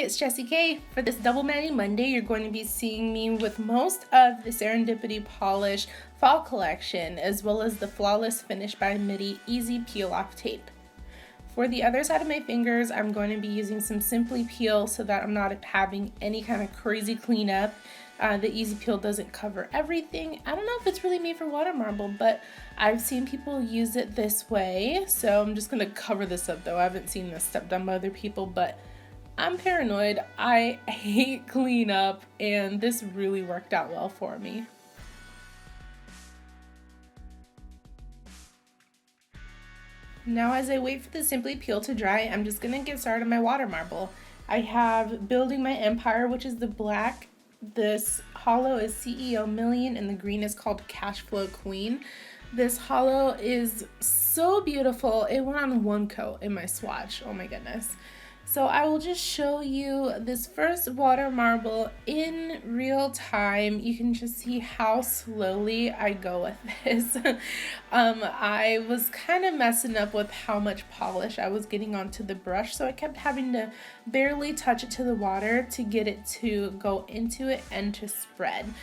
it's Jessie.k. For this Double Manny Monday, you're going to be seeing me with most of the Serendipity Polish Fall Collection, as well as the Flawless Finish by Mitty Easy Peel Off Tape. For the other side of my fingers, I'm going to be using some Simply Peel so that I'm not having any kind of crazy cleanup. The Easy Peel doesn't cover everything. I don't know if it's really made for water marble, but I've seen people use it this way. So I'm just going to cover this up though. I haven't seen this step done by other people, but I'm paranoid. I hate cleanup, and this really worked out well for me. Now as I wait for the Simply Peel to dry, I'm just going to get started on my water marble. I have Building My Empire, which is the black. This hollow is CEO Million, and the green is called Cashflow Queen. This hollow is so beautiful. It went on one coat in my swatch. Oh my goodness. So I will just show you this first water marble in real time. You can just see how slowly I go with this. I was kind of messing up with how much polish I was getting onto the brush, so I kept having to barely touch it to the water to get it to go into it and to spread.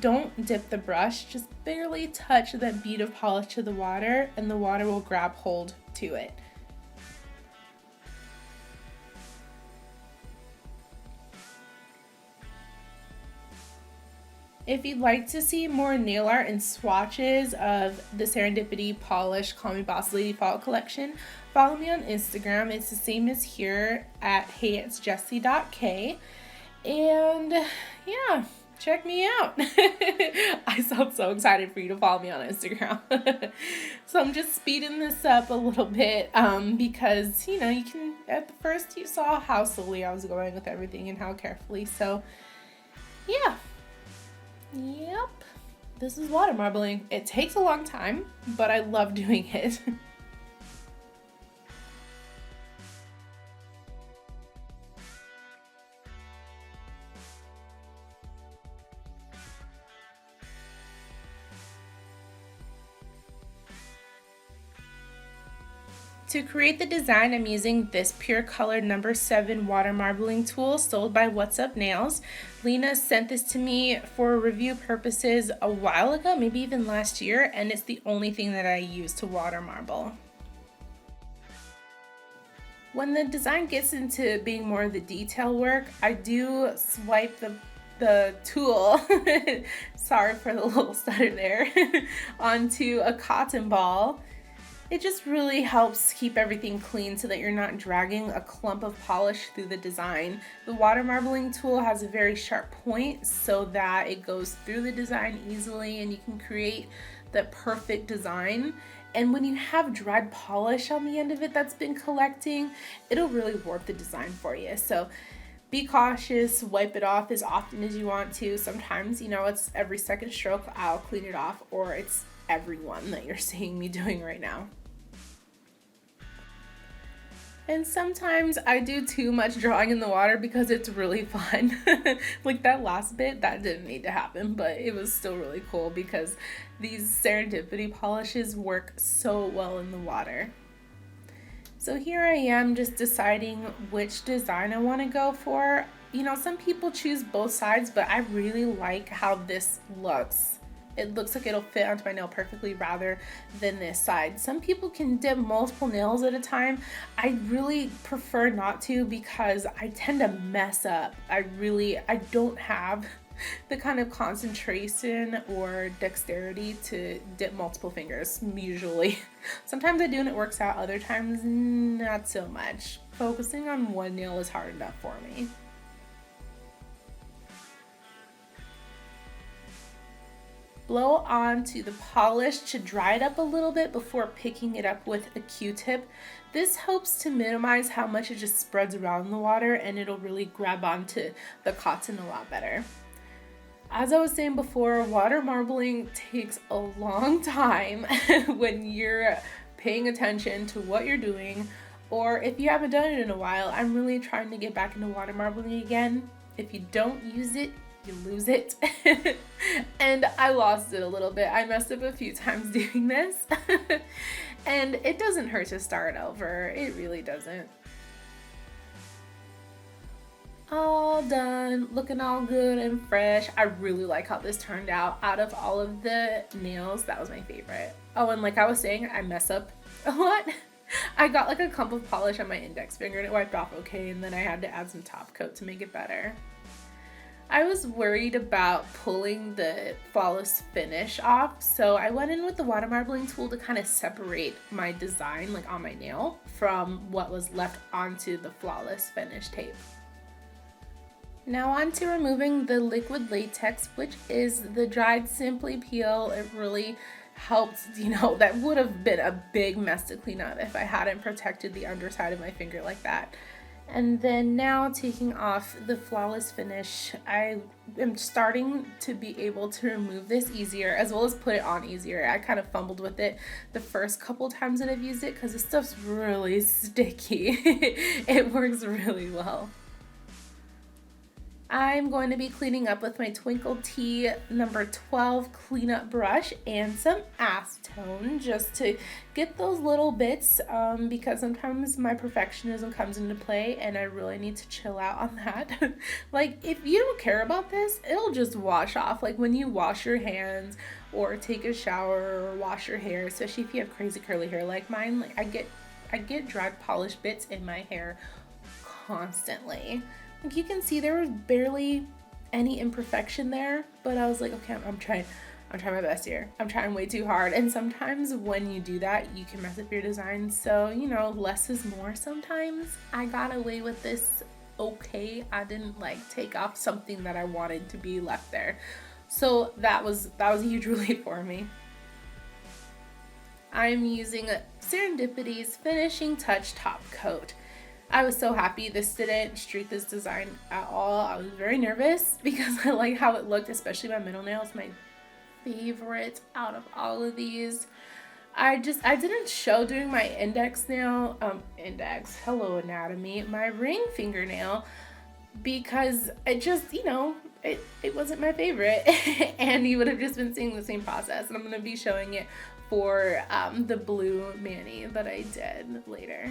Don't dip the brush, just barely touch that bead of polish to the water, and the water will grab hold to it. If you'd like to see more nail art and swatches of the Serendipity Polish Call Me Boss Lady Fall Collection, follow me on Instagram. It's the same as here at heyitsjessie.k. And yeah, check me out. I sound so excited for you to follow me on Instagram. So I'm just speeding this up a little bit because, you know, you can, at the first you saw how slowly I was going with everything and how carefully. So yeah. Yep, this is water marbling. It takes a long time, but I love doing it. To create the design, I'm using this Pure Color number 7 water marbling tool sold by What's Up Nails. Lena sent this to me for review purposes a while ago, maybe even last year, and it's the only thing that I use to water marble. When the design gets into being more of the detail work, I do swipe the tool, sorry for the little stutter there, onto a cotton ball. It just really helps keep everything clean so that you're not dragging a clump of polish through the design. The water marbling tool has a very sharp point so that it goes through the design easily and you can create the perfect design. And when you have dried polish on the end of it that's been collecting, it'll really warp the design for you. So be cautious, wipe it off as often as you want to. Sometimes, you know, it's every second stroke I'll clean it off, or it's every one that you're seeing me doing right now. And sometimes I do too much drawing in the water because it's really fun. Like that last bit, that didn't need to happen, but it was still really cool because these Serendipity polishes work so well in the water. So here I am just deciding which design I want to go for. You know, some people choose both sides, but I really like how this looks. It looks like it'll fit onto my nail perfectly rather than this side. Some people can dip multiple nails at a time. I really prefer not to because I tend to mess up. I don't have the kind of concentration or dexterity to dip multiple fingers, usually. Sometimes I do and it works out, other times not so much. Focusing on one nail is hard enough for me. Blow onto the polish to dry it up a little bit before picking it up with a Q-tip. This helps to minimize how much it just spreads around the water, and it'll really grab onto the cotton a lot better. As I was saying before, water marbling takes a long time when you're paying attention to what you're doing, or if you haven't done it in a while. I'm really trying to get back into water marbling again. If you don't use it, you lose it. And I lost it a little bit. I messed up a few times doing this. And it doesn't hurt to start over. It really doesn't. All done, looking all good and fresh. I really like how this turned out. Out of all of the nails, that was my favorite. Oh, and like I was saying, I mess up a lot. I got like a clump of polish on my index finger and it wiped off okay, and then I had to add some top coat to make it better. I was worried about pulling the flawless finish off, so I went in with the water marbling tool to kind of separate my design, like on my nail, from what was left onto the flawless finish tape. Now on to removing the liquid latex, which is the dried Simply Peel. It really helped, that would have been a big mess to clean up if I hadn't protected the underside of my finger like that. And then now taking off the flawless finish, I am starting to be able to remove this easier as well as put it on easier. I kind of fumbled with it the first couple times that I've used it because this stuff's really sticky. It works really well. I'm going to be cleaning up with my Twinkled Tea number 12 cleanup brush and some acetone just to get those little bits because sometimes my perfectionism comes into play and I really need to chill out on that. Like if you don't care about this, it'll just wash off. Like when you wash your hands or take a shower or wash your hair, especially if you have crazy curly hair like mine, like I get dried polish bits in my hair constantly. Like you can see there was barely any imperfection there, but I was like, okay, I'm trying my best here. I'm trying way too hard. And sometimes when you do that, you can mess up your design. So, less is more sometimes. I got away with this okay. I didn't like take off something that I wanted to be left there. So that was a huge relief for me. I'm using Serendipity's Finishing Touch Top Coat. I was so happy this didn't streak this design at all. I was very nervous because I like how it looked, especially my middle nail is my favorite out of all of these. I didn't show doing my index nail, hello anatomy, my ring fingernail because it just, it wasn't my favorite and you would have just been seeing the same process, and I'm going to be showing it for the blue mani that I did later.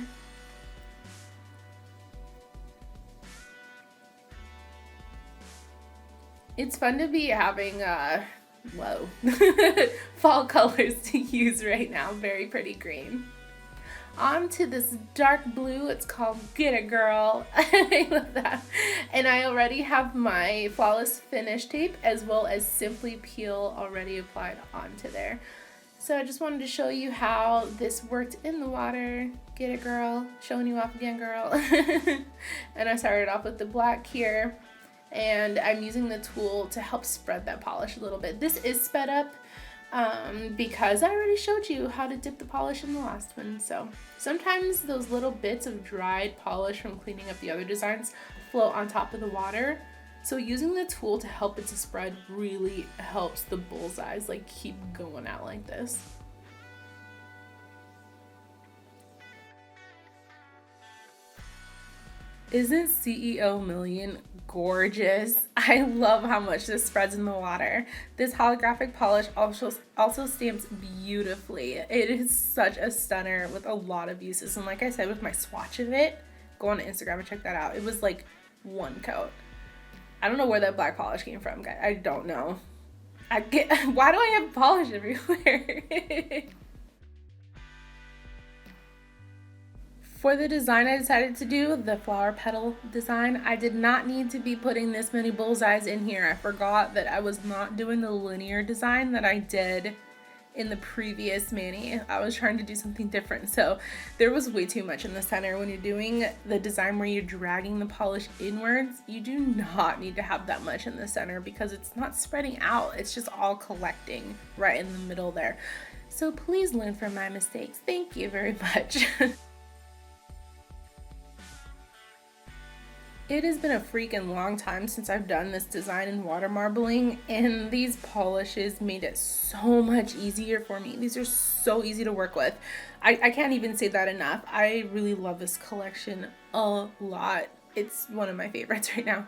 It's fun to be having fall colors to use right now. Very pretty green. On to this dark blue. It's called Get It Girl. I love that. And I already have my flawless finish tape as well as Simply Peel already applied onto there. So I just wanted to show you how this worked in the water. Get it, girl. Showing you off again, girl. And I started off with the black here. And I'm using the tool to help spread that polish a little bit. This is sped up because I already showed you how to dip the polish in the last one. So sometimes those little bits of dried polish from cleaning up the other designs float on top of the water. So using the tool to help it to spread really helps the bullseyes like keep going out like this. Isn't CEO Million gorgeous? I love how much this spreads in the water. This holographic polish also stamps beautifully. It is such a stunner with a lot of uses. And like I said, with my swatch of it, go on Instagram and check that out. It was like one coat. I don't know where that black polish came from, guys. I don't know. Why do I have polish everywhere? For the design I decided to do, the flower petal design, I did not need to be putting this many bullseyes in here. I forgot that I was not doing the linear design that I did in the previous mani. I was trying to do something different. So there was way too much in the center. When you're doing the design where you're dragging the polish inwards, you do not need to have that much in the center because it's not spreading out. It's just all collecting right in the middle there. So please learn from my mistakes. Thank you very much. It has been a freaking long time since I've done this design in water marbling, and these polishes made it so much easier for me. These are so easy to work with. I can't even say that enough. I really love this collection a lot. It's one of my favorites right now.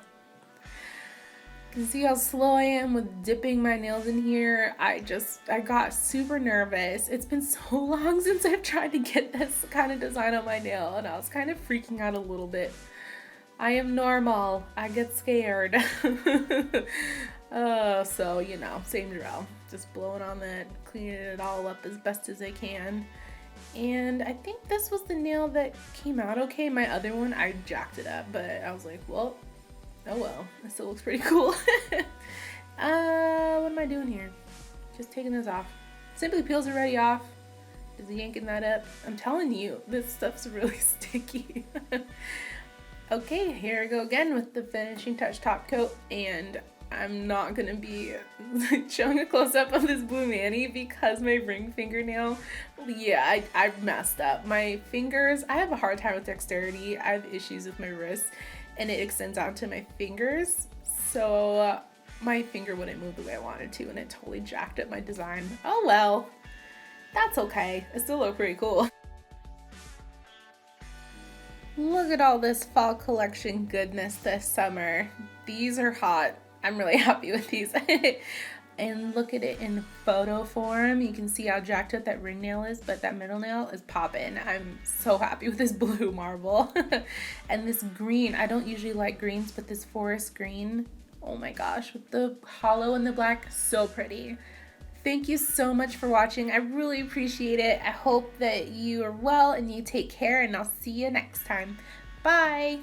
You can see how slow I am with dipping my nails in here. I got super nervous. It's been so long since I've tried to get this kind of design on my nail, and I was kind of freaking out a little bit. I am normal. I get scared. So, you know, same drill. Just blowing on that, cleaning it all up as best as I can. And I think this was the nail that came out okay. My other one, I jacked it up, but I was like, well, oh well. It still looks pretty cool. What am I doing here? Just taking this off. Simply Peel's already off. Just yanking that up. I'm telling you, this stuff's really sticky. Okay, here I go again with the finishing touch top coat, and I'm not gonna be showing a close-up of this blue mani because my ring fingernail, yeah, I messed up. My fingers, I have a hard time with dexterity. I have issues with my wrists, and it extends out to my fingers, so my finger wouldn't move the way I wanted to, and it totally jacked up my design. Oh well, that's okay. It still looked pretty cool. Look at all this fall collection goodness this summer. These are hot. I'm really happy with these. And look at it in photo form. You can see how jacked up that ring nail is, but that middle nail is popping. I'm so happy with this blue marble. And this green, I don't usually like greens, but this forest green, oh my gosh, with the hollow and the black, so pretty. Thank you so much for watching. I really appreciate it. I hope that you are well and you take care, and I'll see you next time. Bye.